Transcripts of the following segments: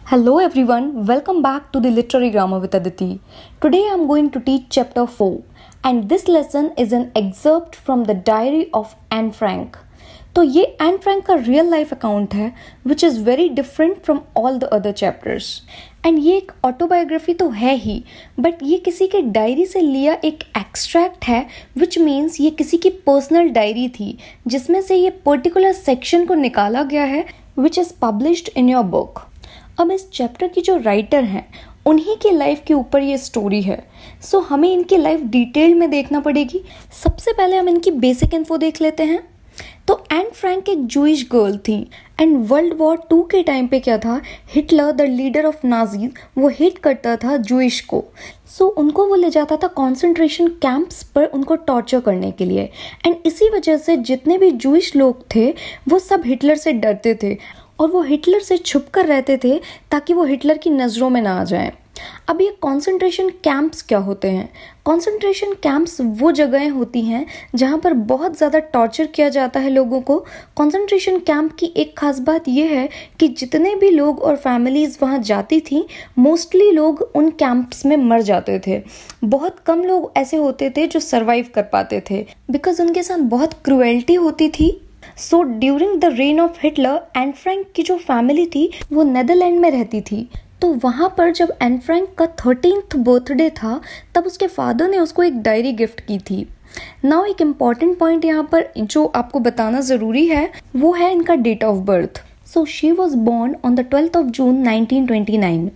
Hello everyone, welcome back to the Literary Grammar with Aditi. Today I am going to teach chapter 4 and this lesson is an excerpt from the diary of Anne Frank. तो ये Anne Frank का real life account है which is very different from all the other chapters and ये एक autobiography तो है ही but ये किसी के डायरी से लिया एक एक्सट्रैक्ट है विच मीन्स ये किसी की पर्सनल डायरी थी जिसमें से ये पर्टिकुलर सेक्शन को निकाला गया है which is published in your book. अब इस चैप्टर की जो राइटर हैं उन्हीं की लाइफ के ऊपर ये स्टोरी है सो हमें इनकी लाइफ डिटेल में देखना पड़ेगी। सबसे पहले हम इनकी बेसिक इन्फो देख लेते हैं। तो एन फ्रैंक एक जूइश गर्ल थी एंड वर्ल्ड वॉर 2 के टाइम पे क्या था, Hitler the leader of Nazis वो हेट करता था जूइश को। सो उनको वो ले जाता था कॉन्सेंट्रेशन कैंप्स पर उनको टॉर्चर करने के लिए एंड इसी वजह से जितने भी जूइश लोग थे वो सब हिटलर से डरते थे और वो हिटलर से छुप कर रहते थे ताकि वो हिटलर की नज़रों में ना आ जाए। अब ये कॉन्सेंट्रेशन कैंप्स क्या होते हैं? कॉन्सेंट्रेशन कैंप्स वो जगहें होती हैं जहाँ पर बहुत ज़्यादा टॉर्चर किया जाता है लोगों को। कॉन्सेंट्रेशन कैंप की एक खास बात ये है कि जितने भी लोग और फैमिलीज़ वहाँ जाती थी मोस्टली लोग उन कैंप्स में मर जाते थे। बहुत कम लोग ऐसे होते थे जो सर्वाइव कर पाते थे बिकॉज उनके साथ बहुत क्रूएल्टी होती थी। So during the rain of Hitler Anne Frank की जो फैमिली थी वो नेदरलैंड में रहती थी। तो वहाँ पर जब एन फ्रैंक का 13th बर्थडे था तब उसके फादर ने उसको एक डायरी गिफ्ट की थी। नाउ एक इम्पॉर्टेंट पॉइंट यहाँ पर जो आपको बताना ज़रूरी है वो है इनका date of birth. So she was born on the 12th of June 1929।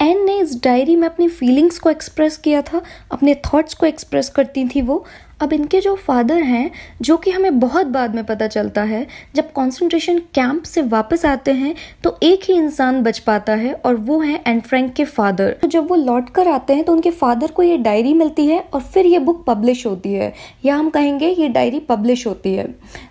Anne ने इस डायरी में अपनी फीलिंग्स को एक्सप्रेस किया था, अपने थॉट्स को एक्सप्रेस करती थी वो। अब इनके जो फादर हैं जो कि हमें बहुत बाद में पता चलता है जब कॉन्सेंट्रेशन कैंप से वापस आते हैं तो एक ही इंसान बच पाता है और वो है एन फ्रैंक के फादर। तो जब वो लौट कर आते हैं तो उनके फादर को ये डायरी मिलती है और फिर ये बुक पब्लिश होती है या हम कहेंगे ये डायरी पब्लिश होती है।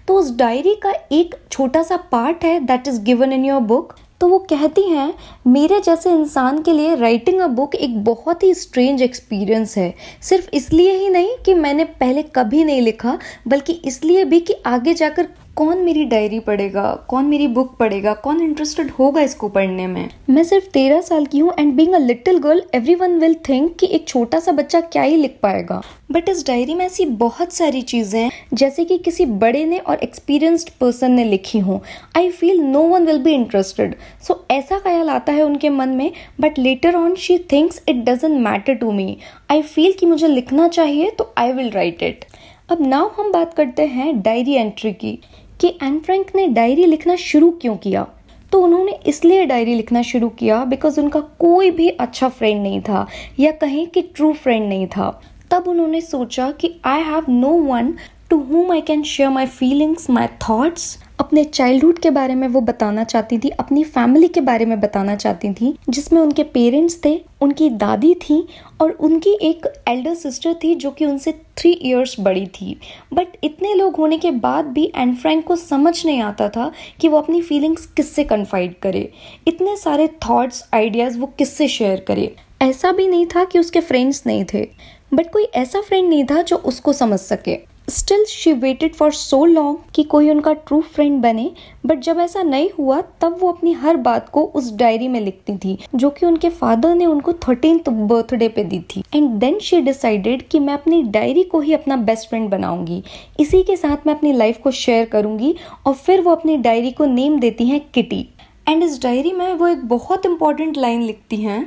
तो उस डायरी का एक छोटा सा पार्ट है that is given in your book. तो वो कहती हैं मेरे जैसे इंसान के लिए राइटिंग अ बुक एक बहुत ही स्ट्रेंज एक्सपीरियंस है, सिर्फ इसलिए ही नहीं कि मैंने पहले कभी नहीं लिखा बल्कि इसलिए भी कि आगे जाकर कौन मेरी डायरी पढ़ेगा, कौन मेरी बुक पढ़ेगा, कौन इंटरेस्टेड होगा इसको पढ़ने में। मैं सिर्फ 13 साल की हूँ and being a little girl everyone will think कि एक छोटा सा बच्चा क्या ही लिख पाएगा। बट इस डायरी में ऐसी बहुत सारी चीज़ें हैं जैसे कि किसी बड़े ने और एक्सपीरियंस्ड पर्सन ने लिखी हों। I feel no one will be interested. So ऐसा ख्याल आता है उनके मन में but later on she thinks it doesn't matter to me. I feel कि मुझे लिखना चाहिए तो आई विल राइट इट। अब नाउ हम बात करते हैं डायरी एंट्री की कि एन फ्रैंक ने डायरी लिखना शुरू क्यों किया। तो उन्होंने इसलिए डायरी लिखना शुरू किया बिकॉज उनका कोई भी अच्छा फ्रेंड नहीं था या कहें कि ट्रू फ्रेंड नहीं था। तब उन्होंने सोचा कि I have no one to whom I can share my feelings, my thoughts। अपने चाइल्डहुड के बारे में वो बताना चाहती थी, अपनी फैमिली के बारे में बताना चाहती थी जिसमें उनके पेरेंट्स थे, उनकी दादी थी और उनकी एक एल्डर सिस्टर थी जो कि उनसे 3 years बड़ी थी। बट इतने लोग होने के बाद भी एन फ्रैंक को समझ नहीं आता था कि वो अपनी फीलिंग्स किससे कन्फाइड करे, इतने सारे थॉट्स आइडियाज़ वो किससे शेयर करे। ऐसा भी नहीं था कि उसके फ्रेंड्स नहीं थे बट कोई ऐसा फ्रेंड नहीं था जो उसको समझ सके। Still she waited for so long कि कोई उनका ट्रू फ्रेंड बने बट जब ऐसा नहीं हुआ तब वो अपनी हर बात को उस डायरी में लिखती थी जो कि उनके फादर ने उनको 13th बर्थडे पे दी थी। एंड देन शी डिसाइडेड कि मैं अपनी डायरी को ही अपना बेस्ट फ्रेंड बनाऊंगी, इसी के साथ मैं अपनी लाइफ को शेयर करूंगी। और फिर वो अपनी डायरी को नेम देती हैं किटी। एंड इस डायरी में वो एक बहुत इंपॉर्टेंट लाइन लिखती हैं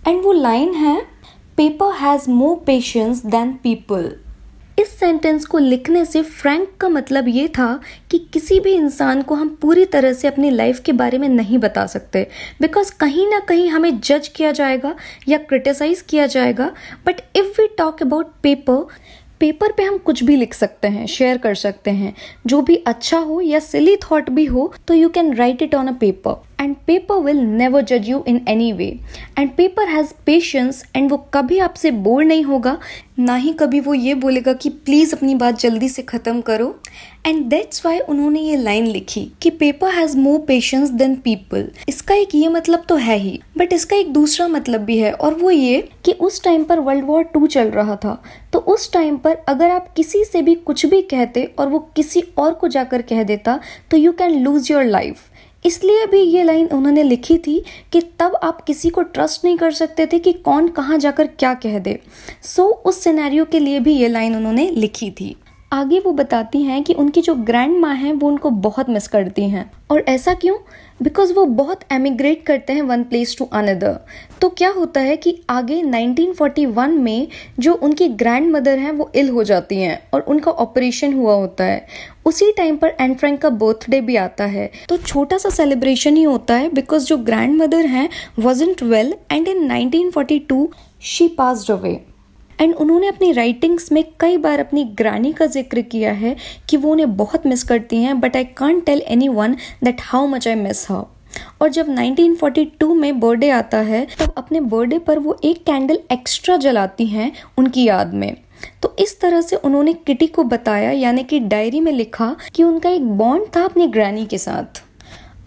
एंड वो लाइन है paper has more patience than people. इस सेंटेंस को लिखने से फ्रैंक का मतलब ये था कि किसी भी इंसान को हम पूरी तरह से अपनी लाइफ के बारे में नहीं बता सकते बिकॉज कहीं ना कहीं हमें जज किया जाएगा या क्रिटिसाइज किया जाएगा। But if we talk about paper पे हम कुछ भी लिख सकते हैं, शेयर कर सकते हैं, जो भी अच्छा हो या सिली थॉट भी हो तो you can write it on a paper and paper will never जज you in any way. And paper has patience and वो कभी आपसे बोर नहीं होगा, ना ही कभी वो ये बोलेगा कि प्लीज़ अपनी बात जल्दी से ख़त्म करो। एंड दैट्स वाई उन्होंने ये लाइन लिखी कि paper has more patience than people. इसका एक ये मतलब तो है ही बट इसका एक दूसरा मतलब भी है और वो ये कि उस टाइम पर वर्ल्ड वॉर 2 चल रहा था। तो उस टाइम पर अगर आप किसी से भी कुछ भी कहते और वो किसी और को जाकर कह देता तो you can lose your life. इसलिए भी ये लाइन उन्होंने लिखी थी कि तब आप किसी को ट्रस्ट नहीं कर सकते थे कि कौन कहाँ जाकर क्या कह दे। उस सिनेरियो के लिए भी ये लाइन उन्होंने लिखी थी। आगे वो बताती हैं कि उनकी जो ग्रैंड माँ हैं वो उनको बहुत मिस करती हैं। और ऐसा क्यों? बिकॉज वो बहुत एमिग्रेट करते हैं वन प्लेस टू अनदर। तो क्या होता है कि आगे 1941 में जो उनकी ग्रैंड मदर हैं वो इल हो जाती हैं और उनका ऑपरेशन हुआ होता है। उसी टाइम पर एन फ्रैंक का बर्थडे भी आता है, तो छोटा सा सेलिब्रेशन ही होता है बिकॉज जो ग्रैंड मदर हैं wasn't well and in 1942 she passed away। And उन्होंने अपनी राइटिंग्स में कई बार अपनी ग्रानी का जिक्र किया है कि वो उन्हें बहुत मिस करती हैं, but I can't tell anyone that how much I miss her. और जब 1942 में बर्थडे आता है तब अपने बर्थडे पर वो एक कैंडल एक्स्ट्रा जलाती हैं उनकी याद में। तो इस तरह से उन्होंने किटी को बताया, यानी कि डायरी में लिखा कि उनका एक बॉन्ड था अपनी ग्रानी के साथ।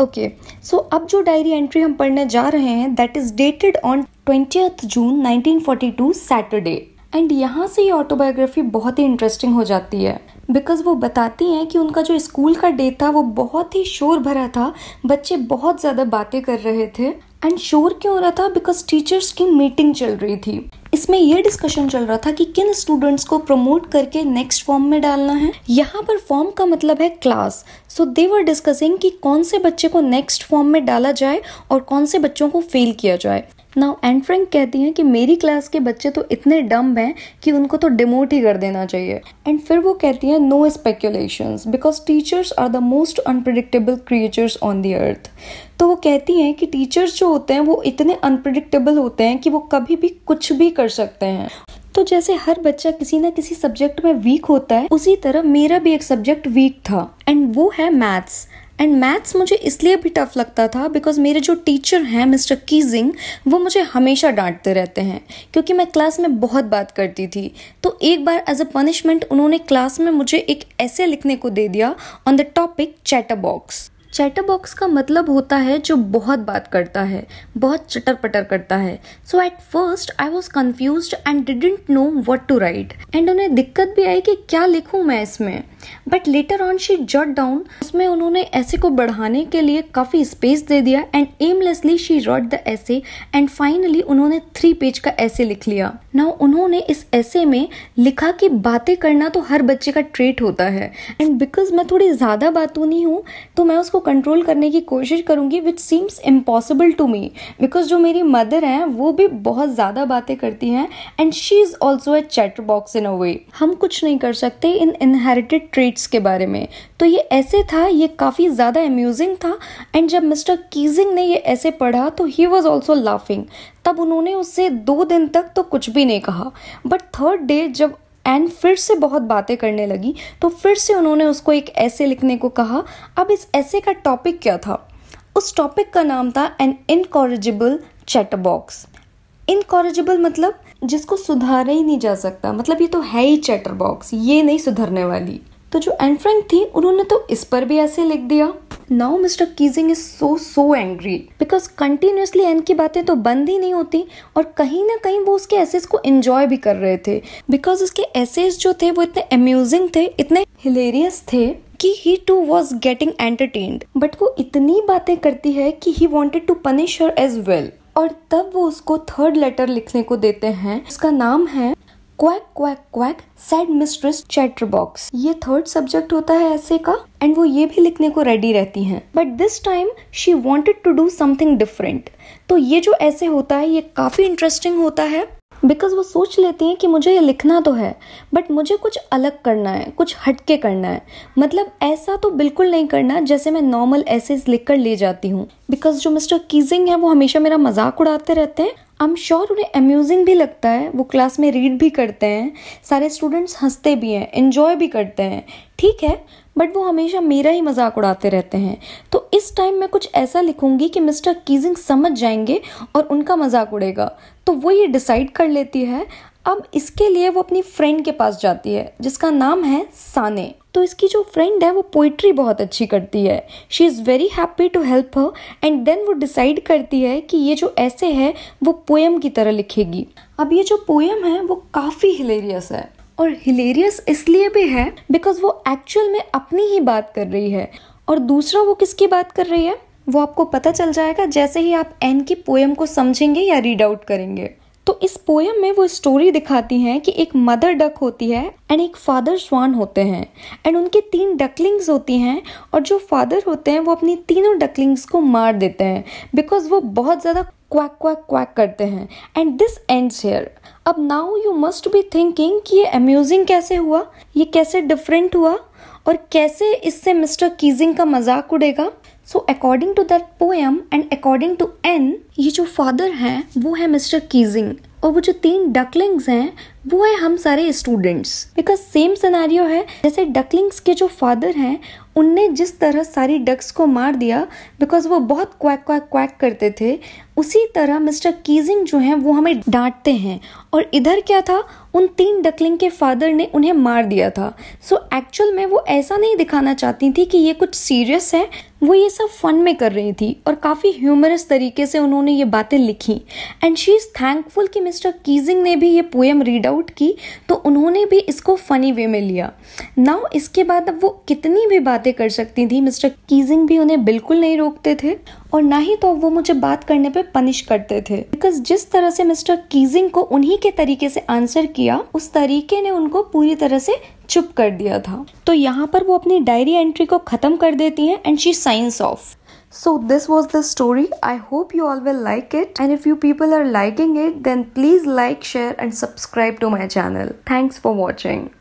ओके, सो अब जो डायरी एंट्री हम पढ़ने जा रहे हैं that is dated on 20th June 1942 Saturday. And यहाँ से ये ऑटोबायोग्राफी बहुत ही इंटरेस्टिंग हो जाती है बिकॉज वो बताती हैं कि उनका जो स्कूल का डे था वो बहुत ही शोर भरा था, बच्चे बहुत ज़्यादा बातें कर रहे थे। एंड शोर क्यों हो रहा था? बिकॉज टीचर्स की मीटिंग चल रही थी। इसमें यह डिस्कशन चल रहा था कि किन स्टूडेंट्स को प्रमोट करके नेक्स्ट फॉर्म में डालना है। यहाँ पर फॉर्म का मतलब है class. So they were discussing कि कौन से बच्चे को नेक्स्ट फॉर्म में डाला जाए और कौन से बच्चों को फेल किया जाए। नाउ एन फ्रैंक कहती हैं कि मेरी क्लास के बच्चे तो इतने डम्ब हैं कि उनको तो डिमोट ही कर देना चाहिए। एंड फिर वो कहती हैं no speculations because teachers are the most unpredictable creatures on the earth. तो वो कहती हैं कि टीचर्स जो होते हैं वो इतने अनप्रिडिक्टेबल होते हैं कि वो कभी भी कुछ भी कर सकते हैं। तो जैसे हर बच्चा किसी ना किसी सब्जेक्ट में वीक होता है, उसी तरह मेरा भी एक सब्जेक्ट वीक था एंड वो है मैथ्स। एंड मैथ्स मुझे इसलिए भी टफ लगता था बिकॉज मेरे जो टीचर हैं मिस्टर कीजिंग वो मुझे हमेशा डांटते रहते हैं क्योंकि मैं क्लास में बहुत बात करती थी। तो एक बार एज अ पनिशमेंट उन्होंने क्लास में मुझे एक ऐसे लिखने को दे दिया on the topic chatter box. Chatter box का मतलब होता है जो बहुत बात करता है, बहुत चटर पटर करता है। So at first I was confused and didn't know what to write. And उन्हें दिक्कत भी आई कि क्या लिखूं मैं इसमें। But later on she jot down, उसमें उन्होंने ऐसे को बढ़ाने के लिए काफ़ी स्पेस दे दिया and aimlessly she wrote the essay and finally उन्होंने 3 पेज का ऐसे लिख लिया। नाउ उन्होंने इस ऐसे में लिखा कि बातें करना तो हर बच्चे का ट्रेट होता है एंड बिकॉज मैं थोड़ी ज़्यादा बातूनी हूँ तो मैं उसको कंट्रोल करने की कोशिश करूंगी which seems impossible to me because जो मेरी मदर हैं वो भी बहुत ज़्यादा बातें करती हैं and she is also a chatterbox in a way. हम कुछ नहीं कर सकते इन इनहेरिटेड ट्रेट्स के बारे में। तो ये ऐसे था, ये काफ़ी ज़्यादा अम्यूजिंग था एंड जब मिस्टर कीजिंग ने ये ऐसे पढ़ा तो ही वॉज ऑल्सो लाफिंग। तब उन्होंने उससे 2 दिन तक तो कुछ भी नहीं कहा, बट 3rd डे जब एंड फिर से बहुत बातें करने लगी तो फिर से उन्होंने उसको एक ऐसे लिखने को कहा। अब इस ऐसे का टॉपिक क्या था? उस टॉपिक का नाम था an incorrigible chatterbox. Incorrigible मतलब जिसको सुधारा ही नहीं जा सकता, मतलब ये तो है ही चैटर बॉक्स, ये नहीं सुधरने वाली। तो जो एन फ्रैंक थी उन्होंने तो इस पर भी ऐसे लिख दिया। Now mister Keesing is so angry because continuously Anne की बातें तो बंद ही नहीं होती और कहीं ना कहीं वो उसके एसेस को एंजॉय भी कर रहे थे बिकॉज उसके एसेस जो थे वो इतने अम्यूजिंग थे, इतने हिलेरियस थे कि he too was getting entertained. But वो इतनी बातें करती है कि he wanted to punish her as well. और तब वो उसको 3rd लेटर लिखने को देते हैं, उसका नाम है quack quack quack sad mistress chatter box. ये 3rd सब्जेक्ट होता है ऐसे का एंड वो ये भी लिखने को रेडी रहती हैं। But this time she wanted to do something different. तो ये जो ऐसे होता है ये काफ़ी इंटरेस्टिंग होता है बिकॉज वो सोच लेती हैं कि मुझे ये लिखना तो है बट मुझे कुछ अलग करना है, कुछ हटके करना है। मतलब ऐसा तो बिल्कुल नहीं करना जैसे मैं नॉर्मल ऐसेज लिख कर ले जाती हूँ बिकॉज जो मिस्टर कीजिंग है वो हमेशा मेरा मजाक उड़ाते रहते हैं। आई एम श्योर उन्हें अम्यूजिंग भी लगता है, वो क्लास में रीड भी करते हैं, सारे स्टूडेंट्स हंसते भी हैं, एंजॉय भी करते हैं, ठीक है, बट वो हमेशा मेरा ही मजाक उड़ाते रहते हैं। तो इस टाइम मैं कुछ ऐसा लिखूंगी कि मिस्टर कीजिंग समझ जाएंगे और उनका मजाक उड़ेगा। तो वो ये डिसाइड कर लेती है। अब इसके लिए वो अपनी फ्रेंड के पास जाती है जिसका नाम है साने। तो इसकी जो फ्रेंड है वो पोइट्री बहुत अच्छी करती है। She is very happy to help her and then वो डिसाइड करती है कि ये जो ऐसे है वो पोएम की तरह लिखेगी। अब ये जो पोएम है वो काफ़ी हिलेरियस है और हिलेरियस इसलिए भी है बिकॉज वो एक्चुअल में अपनी ही बात कर रही है। और दूसरा वो किसकी बात कर रही है? वो आपको पता चल जाएगा जैसे ही आप एन की पोएम को समझेंगे या रीड आउट करेंगे। तो इस पोएम में वो स्टोरी दिखाती हैं कि एक मदर डक होती है एंड एक फादर स्वान होते हैं एंड उनके 3 डकलिंग्स होती हैं और जो फादर होते हैं वो अपनी तीनों डकलिंग्स को मार देते हैं बिकॉज वो बहुत ज़्यादा क्वैक क्वैक क्वैक करते हैं एंड दिस एंड्स हियर। अब now you must be thinking कि ये अम्यूजिंग कैसे हुआ, ये कैसे डिफरेंट हुआ और कैसे इससे मिस्टर कीजिंग का मजाक उड़ेगा। So according to that poem and according to Anne, ये जो फादर हैं वो है मिस्टर कीजिंग और वो जो 3 डकलिंग्स हैं वो है हम सारे स्टूडेंट्स। बिकॉज सेम सिनेरियो है, जैसे डकलिंग्स के जो फादर हैं उनने जिस तरह सारी डक्स को मार दिया बिकॉज वो बहुत क्वैक क्वैक क्वैक करते थे, उसी तरह मिस्टर कीजिंग जो हैं वो हमें डांटते हैं। और इधर क्या था, उन 3 डकलिंग के फादर ने उन्हें मार दिया था। सो एक्चुअल में वो ऐसा नहीं दिखाना चाहती थी कि ये कुछ सीरियस है, वो ये सब फन में कर रही थी और काफ़ी ह्यूमरस तरीके से उन्होंने ये बातें लिखी। एंड शी इज़ थैंकफुल कि मिस्टर कीजिंग ने भी ये पोएम रीड आउट की तो उन्होंने भी इसको फनी वे में लिया। नाउ इसके बाद अब वो कितनी भी बातें कर सकती थी, मिस्टर कीजिंग भी उन्हें बिल्कुल नहीं रोकते थे और ना ही तो वो मुझे बात करने पे पनिश करते थे। बिकॉज जिस तरह से मिस्टर कीजिंग को उन्हीं के तरीके से आंसर किया, उस तरीके ने उनको पूरी तरह से चुप कर दिया था। तो यहाँ पर वो अपनी डायरी एंट्री को खत्म कर देती हैं and she science of. So this was the story. I hope you all will like it, and if you people are liking it, then please like, share and subscribe to my channel. Thanks for watching.